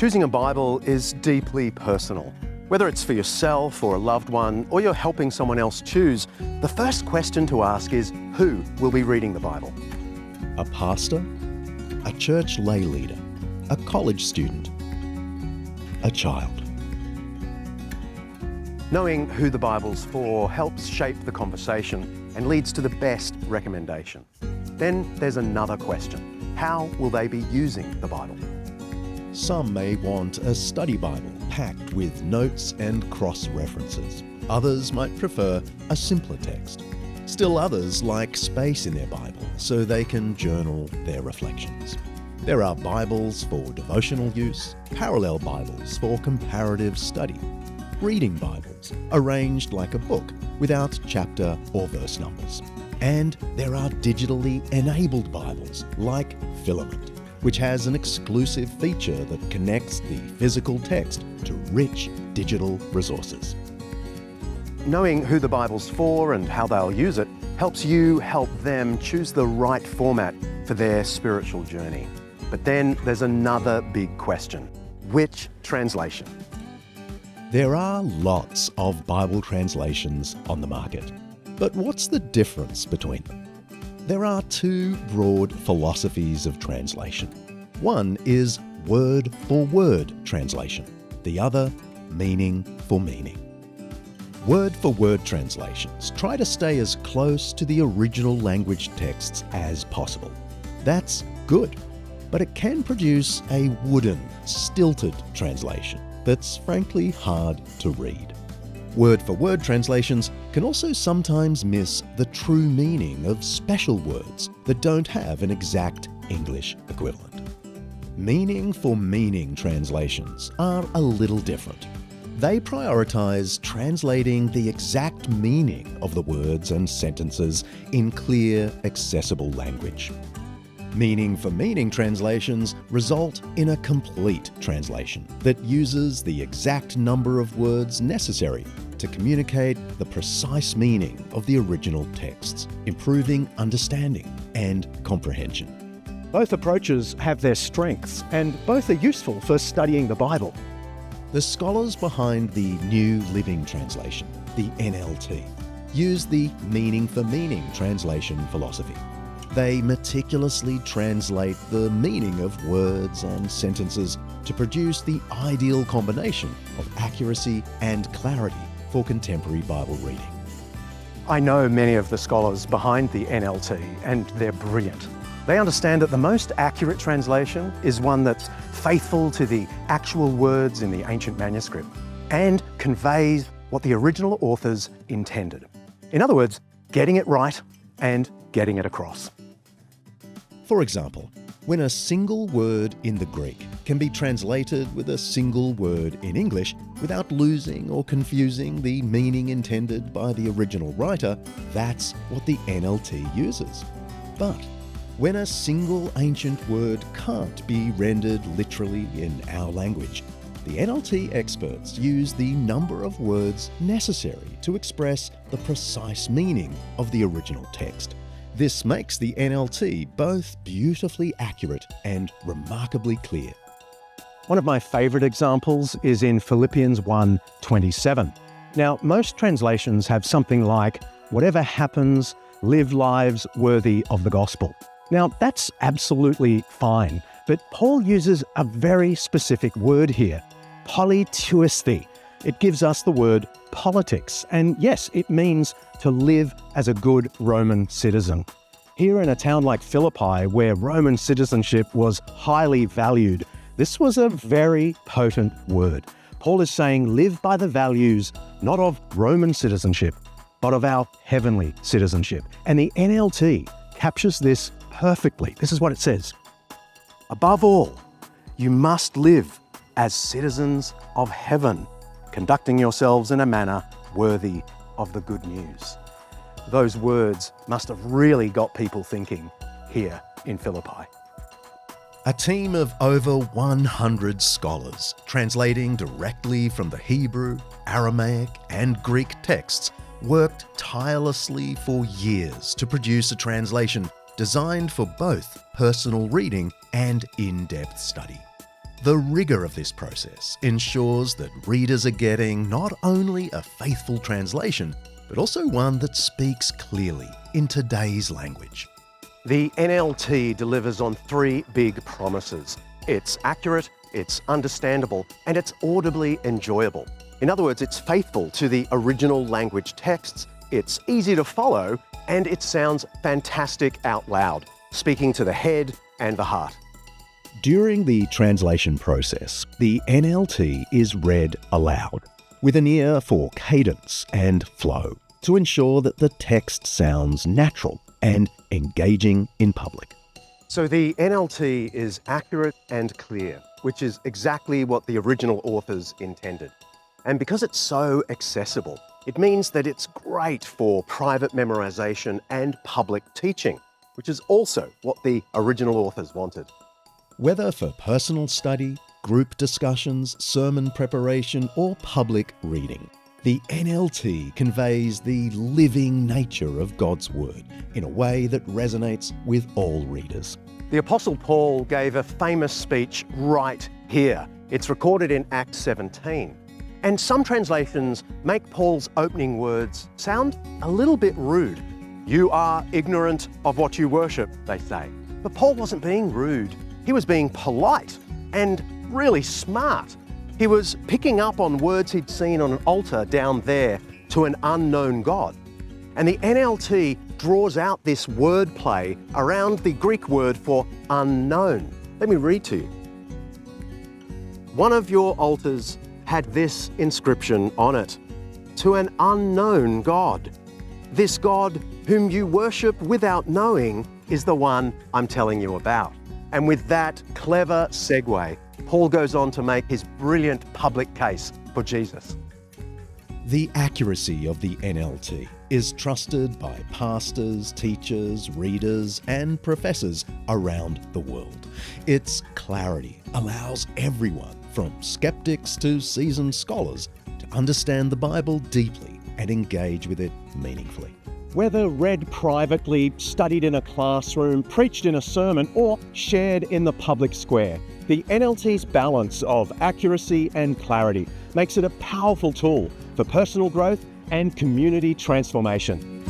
Choosing a Bible is deeply personal. Whether it's for yourself or a loved one, or you're helping someone else choose, the first question to ask is, who will be reading the Bible? A pastor, a church lay leader, a college student, a child. Knowing who the Bible's for helps shape the conversation and leads to the best recommendation. Then there's another question. How will they be using the Bible? Some may want a study Bible packed with notes and cross-references. Others might prefer a simpler text. Still others like space in their Bible so they can journal their reflections. There are Bibles for devotional use, parallel Bibles for comparative study, reading Bibles arranged like a book without chapter or verse numbers. And there are digitally enabled Bibles like Filament, which has an exclusive feature that connects the physical text to rich digital resources. Knowing who the Bible's for and how they'll use it helps you help them choose the right format for their spiritual journey. But then there's another big question. Which translation? There are lots of Bible translations on the market. But what's the difference between them? There are two broad philosophies of translation. One is word-for-word translation, the other meaning for meaning. Word-for-word translations try to stay as close to the original language texts as possible. That's good, but it can produce a wooden, stilted translation that's frankly hard to read. Word-for-word translations can also sometimes miss the true meaning of special words that don't have an exact English equivalent. Meaning-for-meaning translations are a little different. They prioritize translating the exact meaning of the words and sentences in clear, accessible language. Meaning-for-meaning translations result in a complete translation that uses the exact number of words necessary to communicate the precise meaning of the original texts, improving understanding and comprehension. Both approaches have their strengths, and both are useful for studying the Bible. The scholars behind the New Living Translation, the NLT, use the meaning-for-meaning translation philosophy. They meticulously translate the meaning of words and sentences to produce the ideal combination of accuracy and clarity for contemporary Bible reading. I know many of the scholars behind the NLT, and they're brilliant. They understand that the most accurate translation is one that's faithful to the actual words in the ancient manuscript and conveys what the original authors intended. In other words, getting it right and getting it across. For example, when a single word in the Greek can be translated with a single word in English without losing or confusing the meaning intended by the original writer, that's what the NLT uses. But when a single ancient word can't be rendered literally in our language, the NLT experts use the number of words necessary to express the precise meaning of the original text. This makes the NLT both beautifully accurate and remarkably clear. One of my favourite examples is in Philippians 1:27. Now, most translations have something like, "Whatever happens, live lives worthy of the gospel." Now, that's absolutely fine, but Paul uses a very specific word here, polytuesthi. It gives us the word politics, and yes, it means to live as a good Roman citizen. Here in a town like Philippi, where Roman citizenship was highly valued, this was a very potent word. Paul is saying live by the values not of Roman citizenship, but of our heavenly citizenship. And the NLT captures this perfectly. This is what it says. Above all, you must live as citizens of heaven, conducting yourselves in a manner worthy of the good news. Those words must have really got people thinking here in Philippi. A team of over 100 scholars, translating directly from the Hebrew, Aramaic, and Greek texts, worked tirelessly for years to produce a translation designed for both personal reading and in-depth study. The rigour of this process ensures that readers are getting not only a faithful translation, but also one that speaks clearly in today's language. The NLT delivers on three big promises. It's accurate, it's understandable, and it's audibly enjoyable. In other words, it's faithful to the original language texts, it's easy to follow, and it sounds fantastic out loud, speaking to the head and the heart. During the translation process, the NLT is read aloud, with an ear for cadence and flow, to ensure that the text sounds natural and engaging in public. So the NLT is accurate and clear, which is exactly what the original authors intended. And because it's so accessible, it means that it's great for private memorization and public teaching, which is also what the original authors wanted. Whether for personal study, group discussions, sermon preparation, or public reading, the NLT conveys the living nature of God's Word in a way that resonates with all readers. The Apostle Paul gave a famous speech right here. It's recorded in Acts 17. And some translations make Paul's opening words sound a little bit rude. You are ignorant of what you worship, they say. But Paul wasn't being rude. He was being polite and really smart. He was picking up on words he'd seen on an altar down there to an unknown God. And the NLT draws out this wordplay around the Greek word for unknown. Let me read to you. One of your altars had this inscription on it: to an unknown God. This God whom you worship without knowing is the one I'm telling you about. And with that clever segue, Paul goes on to make his brilliant public case for Jesus. The accuracy of the NLT is trusted by pastors, teachers, readers, and professors around the world. Its clarity allows everyone, from skeptics to seasoned scholars, to understand the Bible deeply and engage with it meaningfully. Whether read privately, studied in a classroom, preached in a sermon, or shared in the public square, the NLT's balance of accuracy and clarity makes it a powerful tool for personal growth and community transformation.